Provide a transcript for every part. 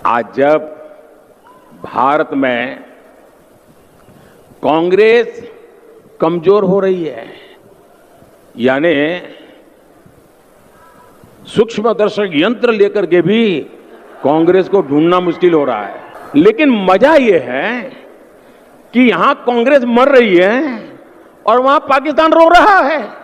आज जब भारत में कांग्रेस कमजोर हो रही है, यानी सूक्ष्मदर्शक यंत्र लेकर के भी कांग्रेस को ढूंढना मुश्किल हो रहा है। लेकिन मजा यह है कि यहां कांग्रेस मर रही है और वहां पाकिस्तान रो रहा है।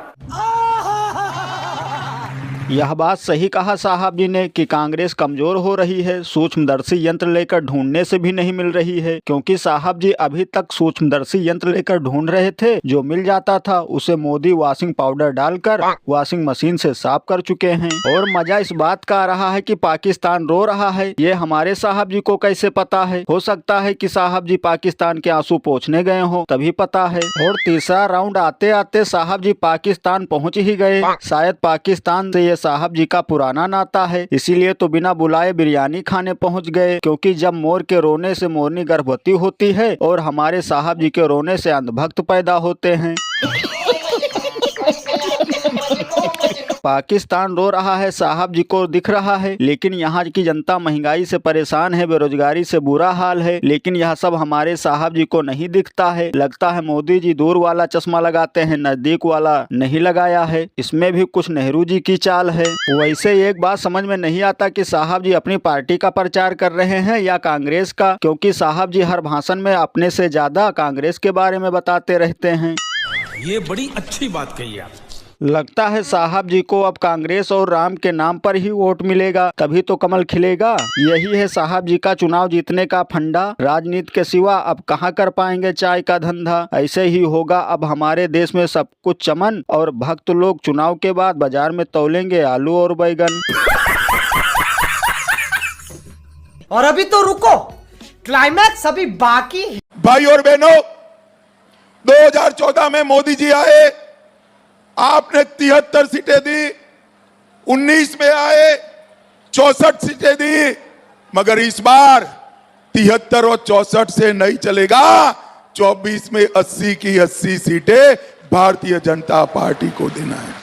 यह बात सही कहा साहब जी ने कि कांग्रेस कमजोर हो रही है, सूक्ष्मदर्शी यंत्र लेकर ढूंढने से भी नहीं मिल रही है, क्योंकि साहब जी अभी तक सूक्ष्मदर्शी यंत्र लेकर ढूंढ रहे थे। जो मिल जाता था उसे मोदी वॉशिंग पाउडर डालकर वॉशिंग मशीन से साफ कर चुके हैं। और मजा इस बात का आ रहा है कि पाकिस्तान रो रहा है। ये हमारे साहब जी को कैसे पता है? हो सकता है कि साहब जी पाकिस्तान के आंसू पोंछने गए हो, तभी पता है। और तीसरा राउंड आते आते साहब जी पाकिस्तान पहुँच ही गए। शायद पाकिस्तान से साहब जी का पुराना नाता है, इसीलिए तो बिना बुलाए बिरयानी खाने पहुंच गए। क्योंकि जब मोर के रोने से मोरनी गर्भवती होती है और हमारे साहब जी के रोने से अंधभक्त पैदा होते हैं। पाकिस्तान रो रहा है, साहब जी को दिख रहा है, लेकिन यहाँ की जनता महंगाई से परेशान है, बेरोजगारी से बुरा हाल है। लेकिन यह सब हमारे साहब जी को नहीं दिखता है। लगता है मोदी जी दूर वाला चश्मा लगाते हैं, नजदीक वाला नहीं लगाया है। इसमें भी कुछ नेहरू जी की चाल है। वैसे एक बात समझ में नहीं आता कि साहब जी अपनी पार्टी का प्रचार कर रहे हैं या कांग्रेस का, क्योंकि साहब जी हर भाषण में अपने से ज्यादा कांग्रेस के बारे में बताते रहते हैं। ये बड़ी अच्छी बात कही आप। लगता है साहब जी को अब कांग्रेस और राम के नाम पर ही वोट मिलेगा, तभी तो कमल खिलेगा। यही है साहब जी का चुनाव जीतने का फंडा। राजनीति के सिवा अब कहाँ कर पाएंगे चाय का धंधा। ऐसे ही होगा अब हमारे देश में सब कुछ चमन, और भक्त लोग चुनाव के बाद बाजार में तौलेंगे आलू और बैगन। और अभी तो रुको, क्लाइमैक्स अभी बाकी है। भाई और बहनों, 2014 में मोदी जी आए, आपने 73 सीटें दी, 19 में आए 64 सीटें दी, मगर इस बार 73 और 64 से नहीं चलेगा। 24 में 80 की 80 सीटें भारतीय जनता पार्टी को देना है।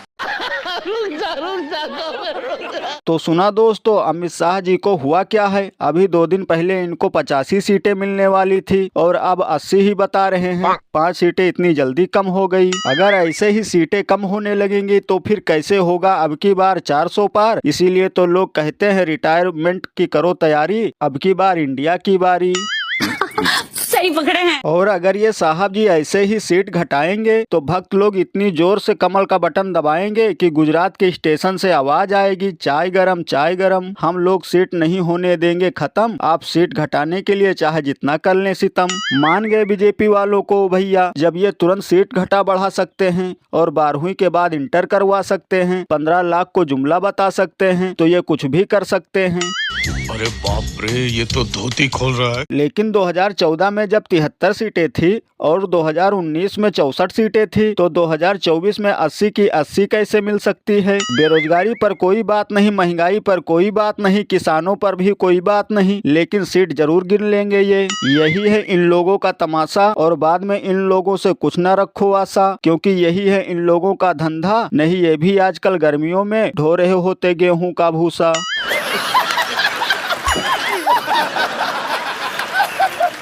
तो सुना दोस्तों, अमित शाह जी को हुआ क्या है। अभी 2 दिन पहले इनको 85 सीटें मिलने वाली थी और अब 80 ही बता रहे हैं। 5 सीटें इतनी जल्दी कम हो गई। अगर ऐसे ही सीटें कम होने लगेंगी तो फिर कैसे होगा अब की बार 400 पार। इसीलिए तो लोग कहते हैं रिटायरमेंट की करो तैयारी, अब की बार इंडिया की बारी। सही पकड़े हैं। और अगर ये साहब जी ऐसे ही सीट घटाएंगे तो भक्त लोग इतनी जोर से कमल का बटन दबाएंगे कि गुजरात के स्टेशन से आवाज आएगी, चाय गरम चाय गरम। हम लोग सीट नहीं होने देंगे खत्म। आप सीट घटाने के लिए चाहे जितना कर लें सितम। मान गए बीजेपी वालों को भैया, जब ये तुरंत सीट घटा बढ़ा सकते हैं और 12वीं के बाद इंटर करवा सकते हैं, 15 लाख को जुमला बता सकते हैं, तो ये कुछ भी कर सकते हैं। अरे बाप रे, ये तो धोती खोल रहा है। लेकिन 2014 में जब 73 सीटें थी और 2019 में 64 सीटें थी, तो 2024 में 80 की 80 कैसे मिल सकती है? बेरोजगारी पर कोई बात नहीं, महंगाई पर कोई बात नहीं, किसानों पर भी कोई बात नहीं, लेकिन सीट जरूर गिन लेंगे ये। यही है इन लोगों का तमाशा। और बाद में इन लोगों से कुछ न रखो आशा, क्योंकि यही है इन लोगों का धंधा। नहीं ये भी आजकल गर्मियों में ढो रहे होते गेहूं का भूसा।